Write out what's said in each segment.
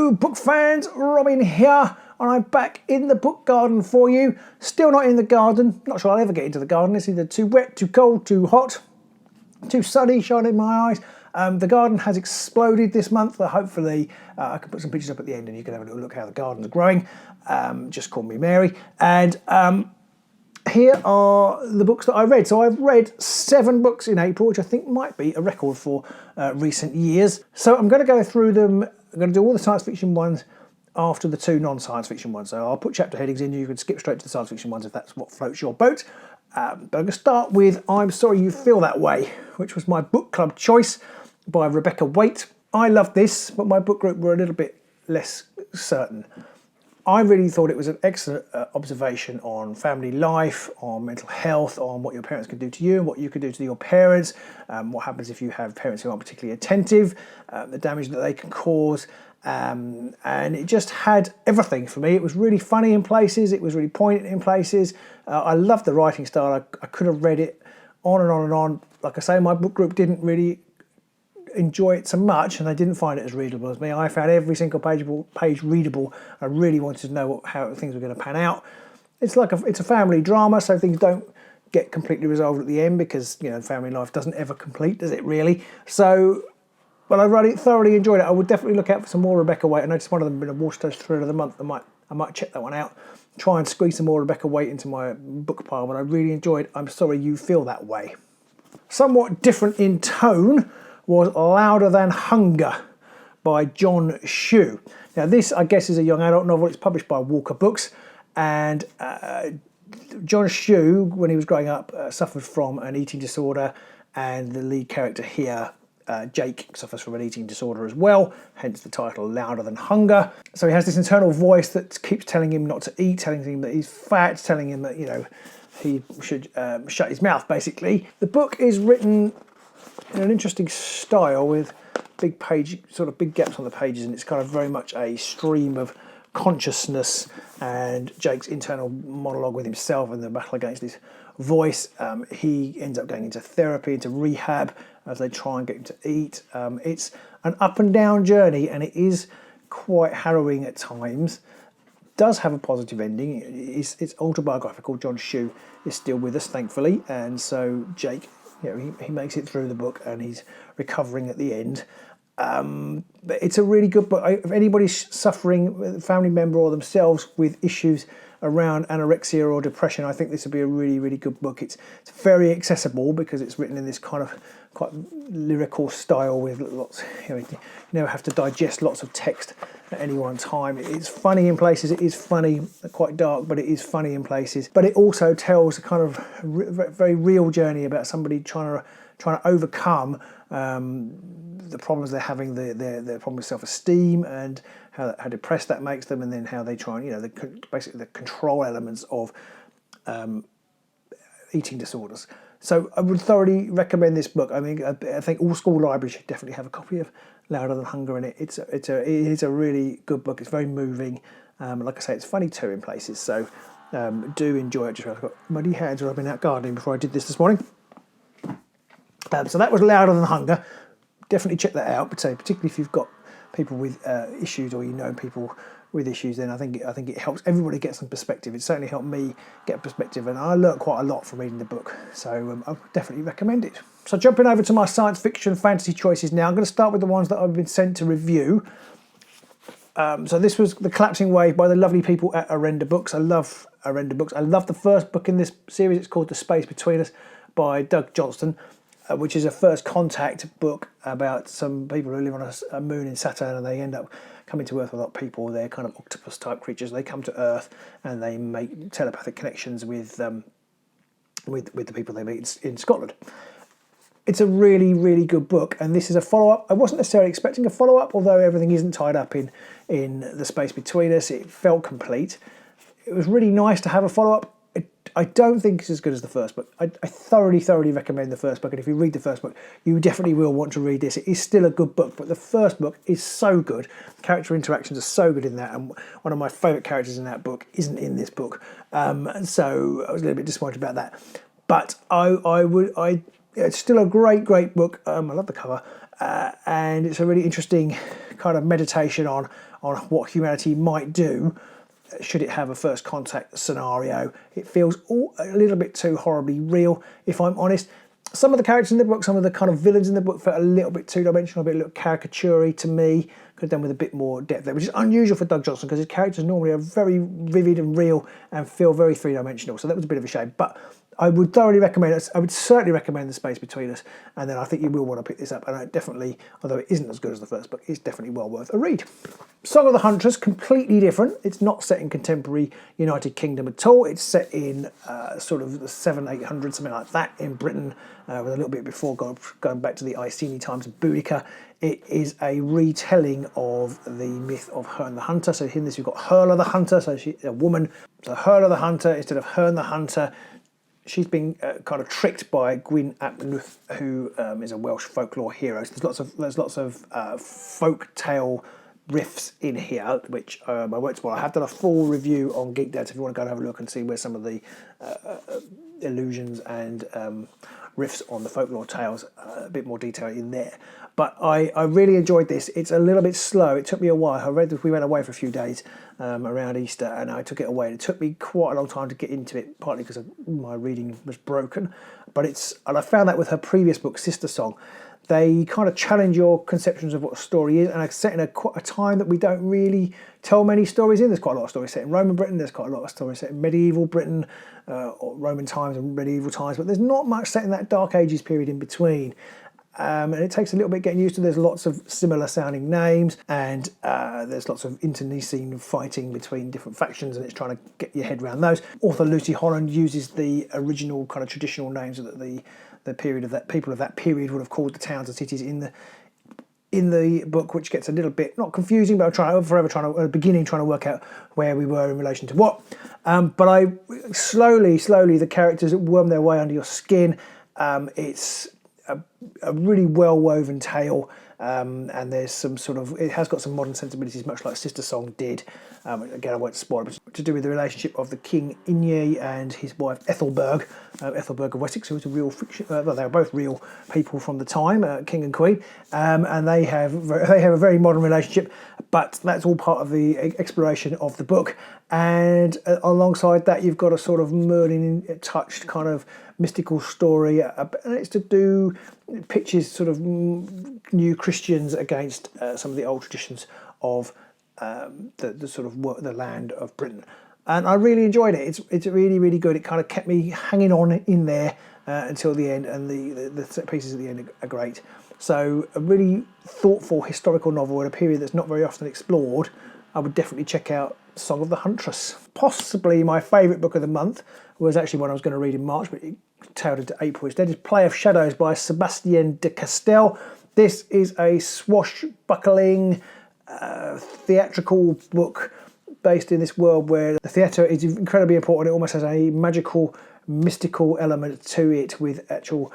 Hello book fans, Robin here, and I'm back in the book garden for you. Still not in the garden, not sure I'll ever get into the garden. It's either too wet, too cold, too hot, too sunny, shining in my eyes. The garden has exploded this month. Hopefully I can put some pictures up at the end and you can have a little look how the garden's growing. Just call me Mary. And here are the books that I read. So I've read 7 books in April, which I think might be a record for recent years. So I'm going to go through them. I'm going to do all the science fiction ones after the 2 non-science fiction ones. So I'll put chapter headings in. You can skip straight to the science fiction ones if that's what floats your boat. But I'm going to start with I'm Sorry You Feel That Way, which was my book club choice by Rebecca Waite. I loved this, but my book group were a little bit less certain. I really thought it was an excellent observation on family life, on mental health, on what your parents can do to you and what you can do to your parents, what happens if you have parents who aren't particularly attentive, the damage that they can cause, and it just had everything for me. It was really funny in places, it was really poignant in places. I loved the writing style. I could have read it on and on and on. Like I say, my book group didn't really enjoy it so much and they didn't find it as readable as me. I found every single page readable. I really wanted to know how things were going to pan out. It's a family drama, so things don't get completely resolved at the end because, you know, family life doesn't ever complete, does it really? So, but I really thoroughly enjoyed it. I would definitely look out for some more Rebecca Waite. I noticed one of them been a Waterstones Thread of the Month. I might check that one out. Try and squeeze some more Rebecca Waite into my book pile, but I really enjoyed I'm Sorry You Feel That Way. Somewhat different in tone was Louder Than Hunger by John Shue. Now this, I guess, is a young adult novel. It's published by Walker Books, and John Shue, when he was growing up, suffered from an eating disorder, and the lead character here, Jake, suffers from an eating disorder as well, hence the title Louder Than Hunger. So he has this internal voice that keeps telling him not to eat, telling him that he's fat, telling him that, you know, he should shut his mouth, basically. The book is written in an interesting style with big gaps on the pages, and it's kind of very much a stream of consciousness and Jake's internal monologue with himself and the battle against his voice. He ends up going into therapy, into rehab, as they try and get him to eat. It's an up and down journey, and it is quite harrowing at times. Does have a positive ending. It's autobiographical. John Shue is still with us, thankfully, and so Jake, you know, he makes it through the book and he's recovering at the end. But it's a really good book. If anybody's suffering, a family member or themselves, with issues around anorexia or depression, I think this would be a really, really good book. It's very accessible because it's written in this kind of quite lyrical style with lots, you never have to digest lots of text at any one time. It's funny in places, it is funny, quite dark, but it is funny in places. But it also tells a kind of very real journey about somebody trying to overcome the problems they're having, their problem with self-esteem, and how depressed that makes them, and then how they try and, you know, basically the control elements of eating disorders. So I would thoroughly recommend this book. I mean, I think all school libraries should definitely have a copy of Louder Than Hunger in it. It is a really good book. It's very moving. Like I say, it's funny too in places. So do enjoy it. I've got muddy hands where I've been out gardening before I did this morning. So that was Louder Than Hunger. Definitely check that out. But particularly if you've got people with issues, or you know people with issues, then I think it helps everybody get some perspective. It certainly helped me get perspective, and I learned quite a lot from reading the book. So I would definitely recommend it. So jumping over to my science fiction fantasy choices now, I'm going to start with the ones that I've been sent to review. So this was The Collapsing Wave by the lovely people at Arenda Books. I love Arenda Books. I love the first book in this series. It's called The Space Between Us by Doug Johnston, which is a first contact book about some people who live on a moon in Saturn, and they end up coming to Earth without people. They're kind of octopus type creatures. They come to Earth and they make telepathic connections with the people they meet in Scotland. It's a really, really good book, and this is a follow-up. I wasn't necessarily expecting a follow-up, although everything isn't tied up in The Space Between Us. It felt complete. It was really nice to have a follow-up. I don't think it's as good as the first book. I thoroughly recommend the first book, and if you read the first book, you definitely will want to read this. It is still a good book, but the first book is so good. Character interactions are so good in that, and one of my favourite characters in that book isn't in this book. So I was a little bit disappointed about that. But it's still a great book. I love the cover, and it's a really interesting kind of meditation on what humanity might do should it have a first contact scenario. It feels a little bit too horribly real, if I'm honest. Some of the characters in the book, some of the kind of villains in the book felt a little bit two-dimensional, a little caricature-y to me. Could have done with a bit more depth there, which is unusual for Doug Johnson because his characters normally are very vivid and real and feel very three-dimensional. So that was a bit of a shame. But I would thoroughly recommend it. I would certainly recommend The Space Between Us, and then I think you will want to pick this up. And I definitely, although it isn't as good as the first book, it's definitely well worth a read. Song of the Huntress, completely different. It's not set in contemporary United Kingdom at all. It's set in sort of the 700-800, something like that, in Britain, with a little bit before going back to the Iceni times of Boudica. It is a retelling of the myth of Herne the Hunter. So in this, you've got Herla the Hunter, so she's a woman. So Herla the Hunter instead of Herne the Hunter. She's been kind of tricked by Gwyn ap Nuth, who is a Welsh folklore hero. So there's lots of folk tale riffs in here, which I won't spoil. I have done a full review on GeekDad, so if you want to go and have a look and see where some of the illusions and riffs on the folklore tales, a bit more detail in there. But I really enjoyed this. It's a little bit slow. It took me a while. We went away for a few days around Easter, and I took it away. It took me quite a long time to get into it, partly because my reading was broken. And I found that with her previous book, Sister Song. They kind of challenge your conceptions of what a story is, and it's set in a time that we don't really tell many stories in. There's quite a lot of stories set in Roman Britain, there's quite a lot of stories set in medieval Britain, or Roman times and medieval times, but there's not much set in that Dark Ages period in between. And it takes a little bit getting used to. There's lots of similar sounding names, and there's lots of internecine fighting between different factions, and it's trying to get your head around those. Author Lucy Holland uses the original kind of traditional names that the period of that people of that period would have called the towns and cities in the book, which gets a little bit not confusing, but I'm trying to work out where we were in relation to what. But I slowly the characters worm their way under your skin. It's a really well woven tale, and there's some it has got some modern sensibilities, much like Sister Song did. Again, I won't spoil it, but to do with the relationship of the King Inye and his wife Ethelberg of Wessex, who was a real fiction. Well, they were both real people from the time, King and Queen, and they have a very modern relationship. But that's all part of the exploration of the book. And alongside that, you've got a sort of Merlin-touched kind of mystical story, and it's to do pitches sort of new Christians against some of the old traditions of the land of Britain. And I really enjoyed it. It's really, really good. It kind of kept me hanging on in there until the end, and the set pieces at the end are great. So a really thoughtful historical novel in a period that's not very often explored. I would definitely check out Song of the Huntress. Possibly my favourite book of the month was actually one I was going to read in March, but it tailed into April instead. Is Play of Shadows by Sébastien de Castel. This is a swashbuckling theatrical book based in this world where the theatre is incredibly important. It almost has a magical, mystical element to it, with actual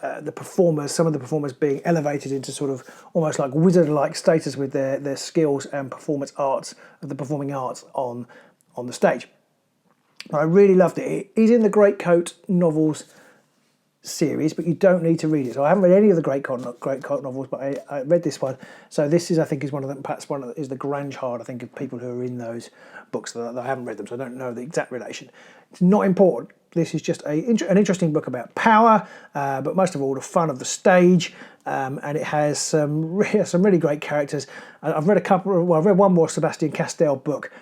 some of the performers being elevated into sort of almost like wizard-like status with their skills and performing arts on the stage. I really loved it. It is in the Greatcoat novels series, but you don't need to read it. So I haven't read any of the Greatcoat novels, but I read this one. So this is, I think, is one of them. Perhaps is the Grange Hard, I think, of people who are in those books. That I haven't read them, so I don't know the exact relation. It's not important. This is just an interesting book about power, but most of all, the fun of the stage. And it has some really great characters. I've read I've read one more Sébastien Castel book.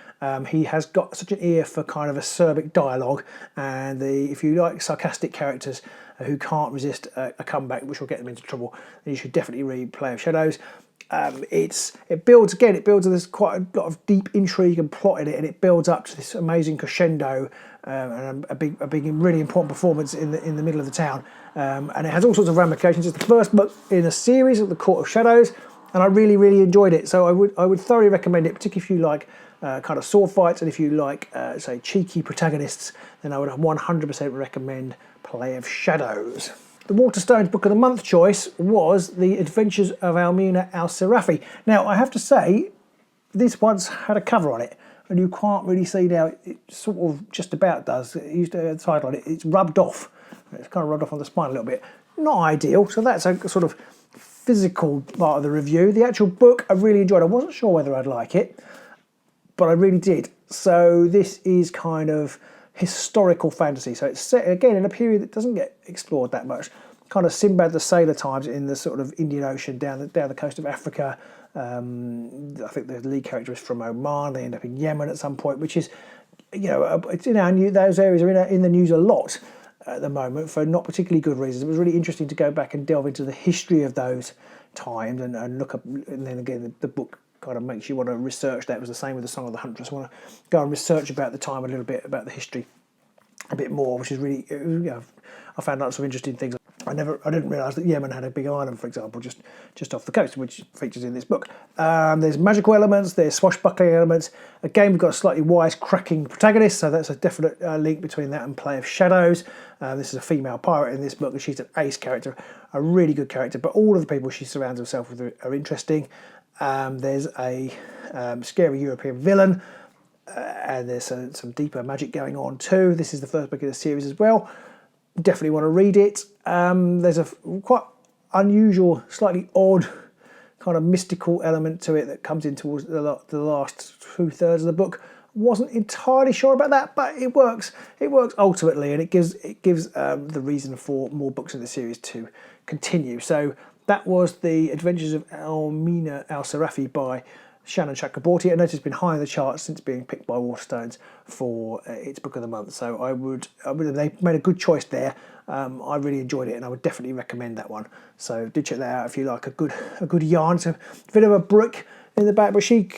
He has got such an ear for kind of acerbic dialogue, and if you like sarcastic characters who can't resist a comeback, which will get them into trouble, then you should definitely read Play of Shadows. It builds. There's quite a lot of deep intrigue and plot in it, and it builds up to this amazing crescendo and a big, really important performance in the middle of the town. And it has all sorts of ramifications. It's the first book in a series of the Court of Shadows, and I really, really enjoyed it. So I would thoroughly recommend it, particularly if you like kind of sword fights, and if you like, say, cheeky protagonists, then I would 100% recommend Play of Shadows. The Waterstones Book of the Month choice was The Adventures of Almina al-Sarafi. Now, I have to say, this once had a cover on it, and you can't really see now. It sort of just about does. It used to have a title on it. It's rubbed off. It's kind of rubbed off on the spine a little bit. Not ideal. So that's a sort of physical part of the review. The actual book I really enjoyed. I wasn't sure whether I'd like it, but I really did. So this is kind of historical fantasy. So it's set again in a period that doesn't get explored that much. Kind of Sinbad the Sailor times in the sort of Indian Ocean down the coast of Africa. I think the lead character is from Oman. They end up in Yemen at some point, which is, you know, it's in our those areas are in the news a lot at the moment for not particularly good reasons. It was really interesting to go back and delve into the history of those times and look up. And then again, the book kind of makes you want to research that. It was the same with the Song of the Huntress. I want to go and research about the time a little bit, about the history a bit more, which is really, you know, I found lots of interesting things. I didn't realise that Yemen had a big island, for example, just off the coast, which features in this book. There's magical elements, there's swashbuckling elements. Again, we've got a slightly wise-cracking protagonist, so that's a definite link between that and Play of Shadows. This is a female pirate in this book, and she's an ace character, a really good character, but all of the people she surrounds herself with are interesting. There's a scary European villain, and there's some deeper magic going on too. This is the first book in the series as well. Definitely want to read it. There's a quite unusual, slightly odd kind of mystical element to it that comes in towards the last 2/3 of the book. Wasn't entirely sure about that, but it works. It works ultimately, and it gives the reason for more books in the series to continue. So that was The Adventures of Almina Al-Sarafi by Shannon Chakraborty. I noticed it's been high in the charts since being picked by Waterstones for its book of the month. So I would they made a good choice there. I really enjoyed it, and I would definitely recommend that one. So do check that out if you like a good yarn. It's a bit of a brick in the back, but she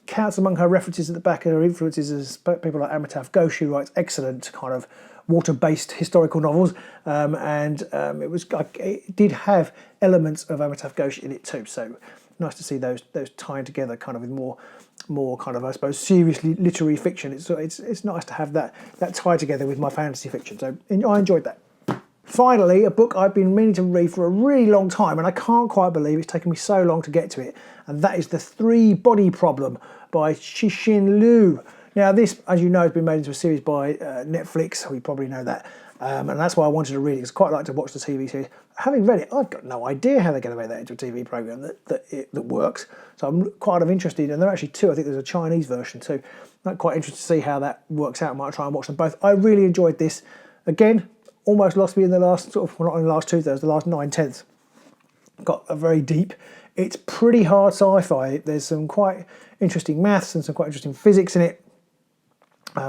counts among her references at the back and her influences as people like Amitav Ghosh, who writes excellent kind of water-based historical novels, it did have elements of Amitav Ghosh in it too. So nice to see those tying together, kind of with more kind of, I suppose, seriously literary fiction. It's nice to have that tie together with my fantasy fiction. So I enjoyed that. Finally, a book I've been meaning to read for a really long time, and I can't quite believe it's taken me so long to get to it, and that is The Three Body Problem by Cixin Liu. Now, this, as you know, has been made into a series by Netflix. We probably know that. And that's why I wanted to read it, because I quite like to watch the TV series. Having read it, I've got no idea how they're going to make that into a TV programme that works. So I'm quite interested, and there are actually two. I think there's a Chinese version too. I'm quite interested to see how that works out. I might try and watch them both. I really enjoyed this. Again, almost lost me in the last, well, not in the last 2/3, the last 9/10. Got a very deep. It's pretty hard sci-fi. There's some quite interesting maths and some quite interesting physics in it,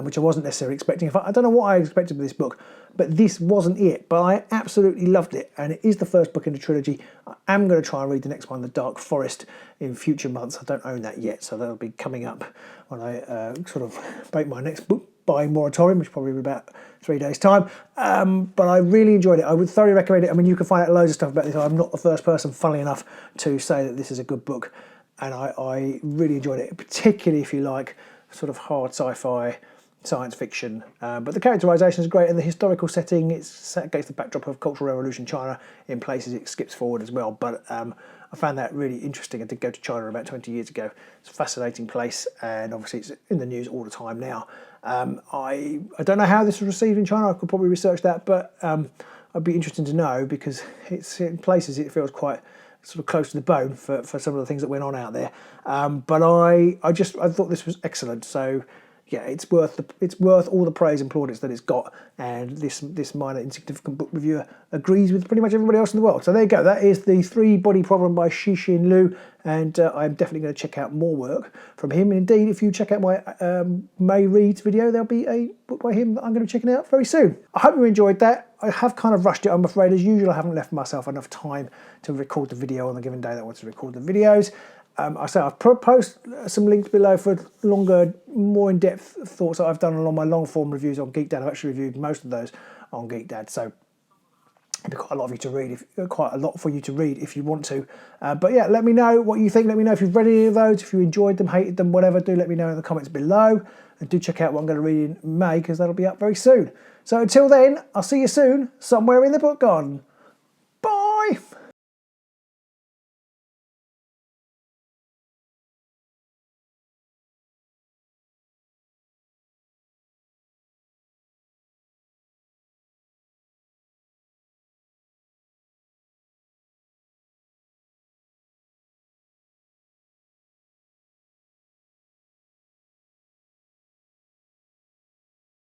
which I wasn't necessarily expecting. I don't know what I expected with this book, but this wasn't it. But I absolutely loved it, and it is the first book in the trilogy. I am going to try and read the next one, The Dark Forest, in future months. I don't own that yet, so that'll be coming up when I sort of break my next book buying moratorium, which will probably be about 3 days' time. But I really enjoyed it. I would thoroughly recommend it. I mean, you can find out loads of stuff about this. I'm not the first person, funnily enough, to say that this is a good book, and I really enjoyed it, particularly if you like sort of hard sci-fi, science fiction, but the characterization is great, and the historical setting, it's set against the backdrop of Cultural Revolution China. In places it skips forward as well, but I found that really interesting. I did go to China about 20 years ago. It's a fascinating place, and obviously it's in the news all the time now. I don't know how this was received in China. I could probably research that, but I'd be interested to know, because it's in places it feels quite sort of close to the bone for some of the things that went on out there. But I thought this was excellent. So yeah, it's worth all the praise and plaudits that it's got, and this minor insignificant book reviewer agrees with pretty much everybody else in the world. So there you go. That is The Three Body Problem by Cixin Liu, and I'm definitely going to check out more work from him. And indeed, if you check out my May Reads video, there'll be a book by him that I'm going to be checking out very soon. I hope you enjoyed that. I have kind of rushed it, I'm afraid. As usual, I haven't left myself enough time to record the video on the given day that I want to record the videos. I say I've post some links below for longer, more in-depth thoughts that I've done along my long-form reviews on GeekDad. I've actually reviewed most of those on GeekDad, so it'll be quite a lot for you to read if you want to. But yeah, let me know what you think. Let me know if you've read any of those, if you enjoyed them, hated them, whatever. Do let me know in the comments below, and do check out what I'm going to read in May, because that'll be up very soon. So until then, I'll see you soon somewhere in the book garden. Bye.